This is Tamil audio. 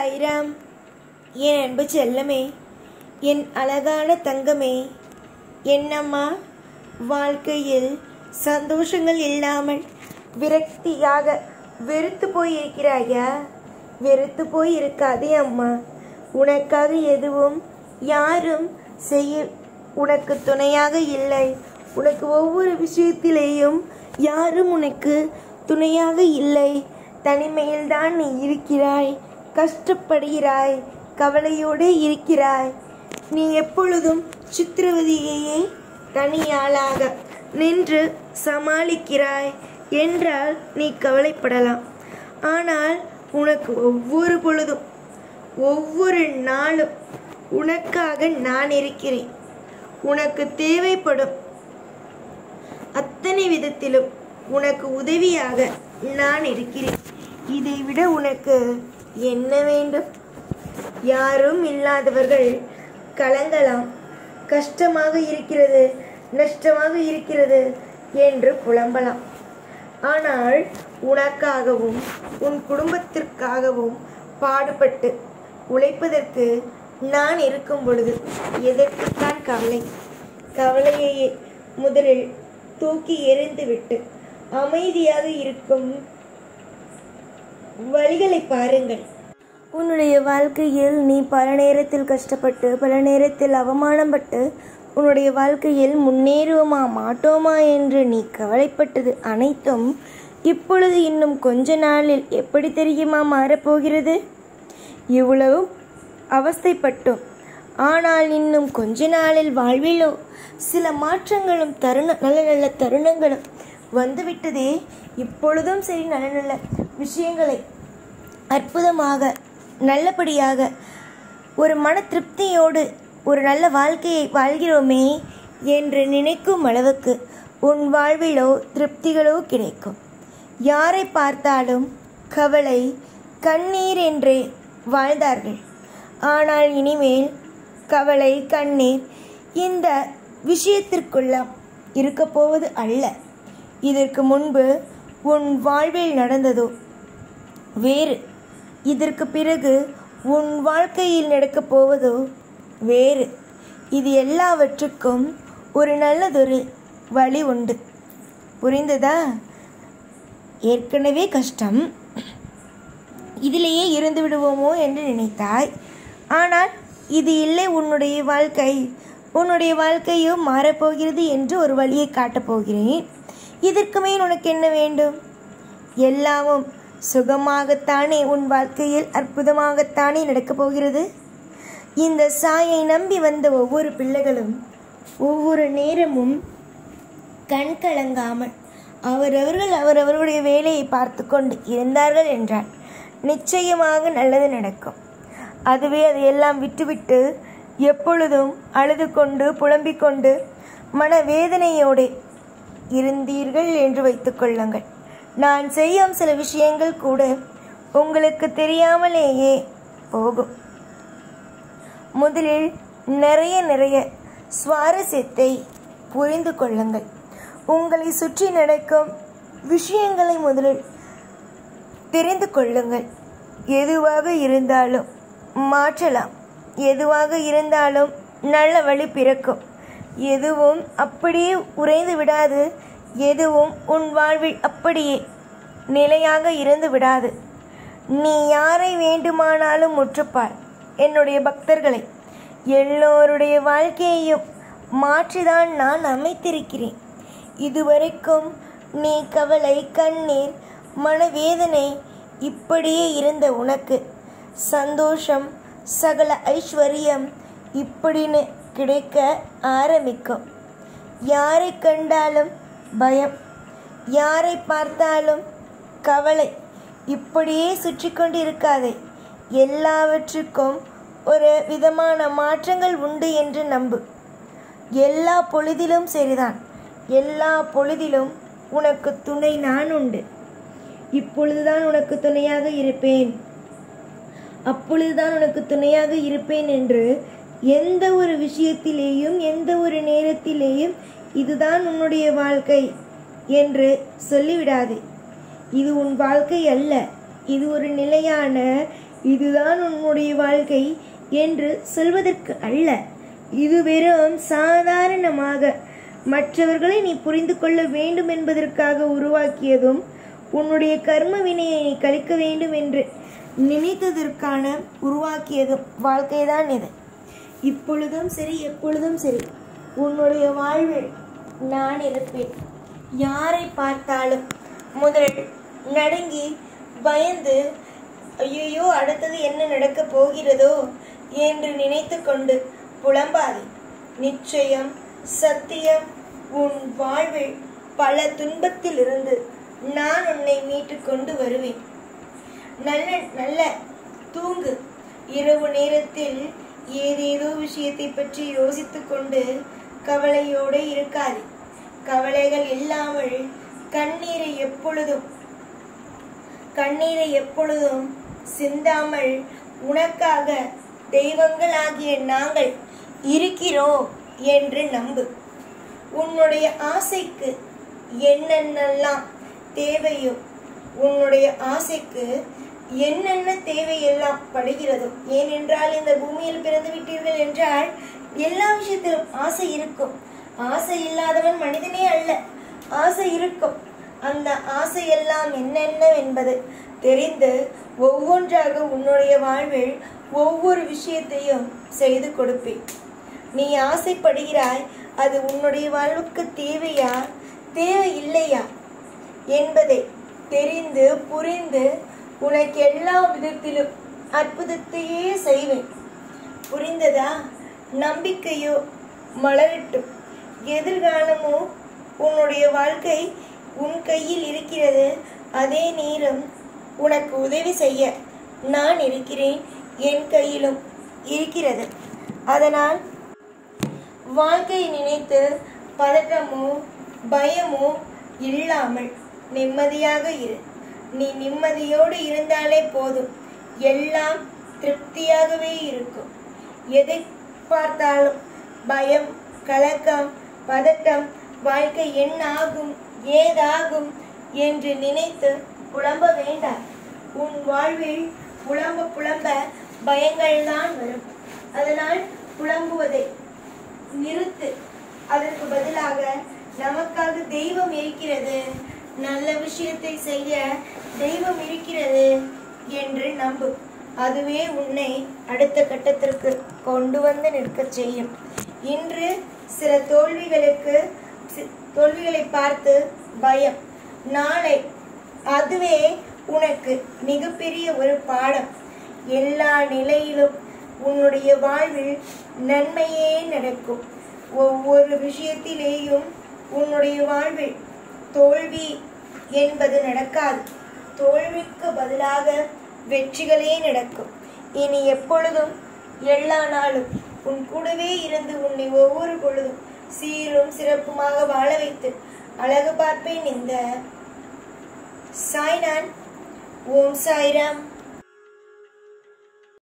சாய்ராம். என் அன்பு செல்லமே, என் அழகான தங்கமே, என்னம்மா வாழ்க்கையில் சந்தோஷங்கள் இல்லாமல் விரக்தியாக வெறுத்து போய் இருக்கிறாயா? வெறுத்து போய் இருக்காதே அம்மா. உனக்காக எதுவும் யாரும் செய்ய உனக்கு துணையாக இல்லை. உனக்கு ஒவ்வொரு விஷயத்திலேயும் யாரும் உனக்கு துணையாக இல்லை. தனிமையில்தான் நீ இருக்கிறாய், கஷ்டப்படுகிறாய், கவலையோடு இருக்கிறாய். நீ எப்பொழுதும் சித்திரவதையையே தனியாளாக நின்று சமாளிக்கிறாய் என்றால் நீ கவலைப்படலாம். ஆனால் உனக்கு ஒவ்வொரு பொழுதும் ஒவ்வொரு நாளும் உனக்காக நான் இருக்கிறேன். உனக்கு தேவைப்படும் அத்தனை விதத்திலும் உனக்கு உதவியாக நான் இருக்கிறேன். இதைவிட உனக்கு என்ன வேண்டும்? யாரும் இல்லாதவர்கள் கலங்கலாம். கஷ்டமாக இருக்கிறது, நஷ்டமாக இருக்கிறது என்று புலம்பலாம். ஆனால் உனக்காகவும் உன் குடும்பத்திற்காகவும் பாடுபட்டு உழைப்பதற்கு நான் இருக்கும் பொழுது எதற்குத்தான் கவலை? கவலையை முதலில் தூக்கி எறிந்துவிட்டு அமைதியாக இருக்கும் வழிகளை பாருங்கள். உன்னுடைய வாழ்க்கையில் நீ பல நேரத்தில் கஷ்டப்பட்டு, பல நேரத்தில் அவமானப்பட்டு, உன்னுடைய வாழ்க்கையில் முன்னேறுவோமா மாட்டோமா என்று நீ கவலைப்பட்டது அனைத்தும் இப்பொழுது இன்னும் கொஞ்ச நாளில் எப்படி தெரியுமா மாறப்போகிறது? இவ்வளவு அவஸ்தைப்பட்டோம். ஆனால் இன்னும் கொஞ்ச நாளில் வாழ்விலோ சில மாற்றங்களும் நல்ல நல்ல தருணங்களும் வந்துவிட்டதே. இப்பொழுதும் சரி, நல்ல நல்ல விஷயங்களை அற்புதமாக நல்லபடியாக ஒரு மன திருப்தியோடு ஒரு நல்ல வாழ்க்கையை வாழ்கிறோமே என்று நினைக்கும் அளவுக்கு உன் வாழ்விலோ திருப்திகளோ கிடைக்கும். யாரை பார்த்தாலும் கவலை, கண்ணீர் என்றே வாழ்ந்தார்கள். ஆனால் இனிமேல் கவலை, கண்ணீர் இந்த விஷயத்திற்குள்ளாம் இருக்க போவது அல்ல. இதற்கு முன்பு உன் வாழ்வில் நடந்ததோ வேறு, இதற்கு பிறகு உன் வாழ்க்கையில் நடக்கப் போவதோ வேறு. இது எல்லாவற்றுக்கும் ஒரு நல்லதொரு வழி உண்டு. புரிந்ததா? ஏற்கனவே கஷ்டம், இதிலேயே இருந்து விடுவோமோ என்று நினைத்தாய். ஆனால் இது இல்லை உன்னுடைய வாழ்க்கை. உன்னுடைய வாழ்க்கையும் மாறப்போகிறது என்று ஒரு வழியை காட்டப் போகிறேன். இதற்கு மேல் உனக்கு என்ன வேண்டும்? எல்லாமும் சுகமாகத்தானே உன் வாழ்க்கையில் அற்புதமாகத்தானே நடக்கப் போகிறது. இந்த சாயை நம்பி வந்த ஒவ்வொரு பிள்ளைகளும் ஒவ்வொரு நேரமும் கண் கலங்காமல் அவரவர்களுடைய வேலையை பார்த்து கொண்டு இருந்தார்கள் என்றால் நிச்சயமாக நல்லது நடக்கும். அதுவே அதையெல்லாம் விட்டுவிட்டு எப்பொழுதும் அழுது கொண்டு புலம்பிக் கொண்டு மனவேதனையோடு இருந்தீர்கள் என்று வைத்துக் கொள்ளுங்கள். நான் செய்யும் சில விஷயங்கள் கூட உங்களுக்கு தெரியாமலேயே போகும். முதலில் நிறைய சுவாரஸ்யத்தை புரிந்து கொள்ளுங்கள். உங்களை சுற்றி நடக்கும் விஷயங்களை முதலில் தெரிந்து கொள்ளுங்கள். எதுவாக இருந்தாலும் மாற்றலாம், எதுவாக இருந்தாலும் நல்ல வழி பிறக்கும். எதுவும் அப்படியே உறைந்து விடாது, எதுவும் உன் வாழ்வில் அப்படியே நிலையாக இருந்து விடாது. நீ யாரை வேண்டுமானாலும் முற்றுப்பார். என்னுடைய பக்தர்களை எல்லோருடைய வாழ்க்கையையும் மாற்றிதான் நான் அமைத்திருக்கிறேன். இதுவரைக்கும் நீ கவலை, கண்ணீர், மனவேதனை இப்படியே இருந்த உனக்கு சந்தோஷம், சகல ஐஸ்வர்யம் இப்படின்னு கிடைக்க ஆரம்பிக்கும். யாரை கண்டாலும் பயம், யாரை பார்த்தாலும் கவலை இப்படியே சுற்றி கொண்டு இருக்காதே. எல்லாவற்றுக்கும் ஒரு விதமான மாற்றங்கள் உண்டு என்று நம்பு. எல்லா பொழுதிலும் சரிதான், எல்லா பொழுதிலும் உனக்கு துணை நான் உண்டு. இப்பொழுதுதான் உனக்கு துணையாக இருப்பேன், அப்பொழுதுதான் உனக்கு துணையாக இருப்பேன் என்று எந்த ஒரு விஷயத்திலேயும் எந்த ஒரு நேரத்திலேயும் இதுதான் உன்னுடைய வாழ்க்கை என்று சொல்லிவிடாதே. இது உன் வாழ்க்கை அல்ல. இது ஒரு நிலையான இதுதான் உன்னுடைய வாழ்க்கை என்று சொல்வதற்கு அல்ல. இது வெறும் சாதாரணமாக மற்றவர்களை நீ புரிந்து கொள்ள வேண்டும் என்பதற்காக உருவாக்கியதும் உன்னுடைய கர்ம வினையை நீ கழிக்க வேண்டும் என்று நினைத்ததற்கான உருவாக்கியதும் வாழ்க்கைதான் இது. இப்பொழுதும் சரி, எப்பொழுதும் சரி, உன்னுடைய வாழ்வில் நான் இருப்பேன். யாரை பார்த்தாலும் முதலில் நடுங்கி பயந்து ஐயோ அடுத்தது என்ன நடக்கப் போகிறதோ என்று நினைத்து கொண்டு புலம்பாதே. நிச்சயம் சத்தியம், உன் வாழ்வில் பல துன்பத்தில் இருந்து நான் உன்னை மீட்டு கொண்டு வருவேன். நல்ல நல்ல தூங்கு. இரவு நேரத்தில் ஏதேதோ விஷயத்தை பற்றி யோசித்து கொண்டு கவலையோடு இருக்காது. கவலைகள் இல்லாமல் கண்ணீரை எப்பொழுதும் சிந்தாமல் உனக்காக தெய்வங்களாகிய நாங்கள் இருக்கிறோம் என்று நம்பு. உன்னுடைய ஆசைக்கு என்னென்னலாம் தேவையோ, உன்னுடைய ஆசைக்கு என்னென்ன தேவையெல்லாம் படுகிறதோ, ஏனென்றால் இந்த பூமியில் பிறந்து விட்டீர்கள் என்றால் எல்லா விஷயத்திலும் ஆசை இருக்கும். ஆசை இல்லாதவன் மனிதனே அல்ல. ஆசை இருக்கும். அந்த ஆசையெல்லாம் என்னென்ன என்பது தெரிந்து ஒவ்வொன்றாக உன்னுடைய வாழ்வில் ஒவ்வொரு விஷயத்தையும் செய்து கொடுப்பேன். நீ ஆசைப்படுகிறாய், அது உன்னுடைய வாழ்வுக்கு தேவையா தேவையில்லையா என்பதை தெரிந்து புரிந்து உனக்கு எல்லா விதத்திலும் அற்புதத்தையே செய்வேன். புரிந்ததா? நம்பிக்கையோ மலரட்டும். எதிர்காலமோ உன்னுடைய வாழ்க்கை உன் கையில் இருக்கிறது. அதே நேரம் உனக்கு உதவி செய்ய நான் இருக்கிறேன். என் கையிலும் இருக்கிறது. அதனால் வாழ்க்கையை நினைத்து பதட்டமோ பயமோ இல்லாமல் நிம்மதியாக இரு. நீ நிம்மதியோடு இருந்தாலே போதும், எல்லாம் திருப்தியாகவே இருக்கும். எதை பார்த்தாலும் பயம், கலக்கம், பதட்டம், வாழ்க்கை என்ன ஆகும் ஏதாகும் என்று நினைத்து புலம்ப வேண்டாம். உன் வாழ்வில் புலம்ப பயங்கள் தான் வரும். அதனால் புலம்புவதை நிறுத்து. அதற்கு பதிலாக நமக்காக தெய்வம் இருக்கிறது, நல்ல விஷயத்தை செய்ய தெய்வம் இருக்கிறது என்று நம்பு. அதுவே உன்னை அடுத்த கட்டத்திற்கு கொண்டு வந்து நிற்க செய்யும். இன்று சில தோல்விகளை பார்த்து பயம், நாளை அதுவே உனக்கு மிகப்பெரிய ஒரு பாடம். எல்லா நிலையிலும் உன்னுடைய வாழ்வில் நன்மையே நடக்கும். ஒவ்வொரு விஷயத்திலேயும் உன்னுடைய வாழ்வில் தோல்வி என்பது நடக்காது. தோல்விக்கு பதிலாக வெற்றிகளே நடக்கும். இனி எப்பொழுதும் எல்லா நாளும் உன் கூடவே இருந்து உன்னை ஒவ்வொரு பொழுதும் சீரும் சிறப்புமாக வாழ வைத்து அழகு பார்ப்பேன். இந்த சாய்நான். ஓம் சாய்ராம்.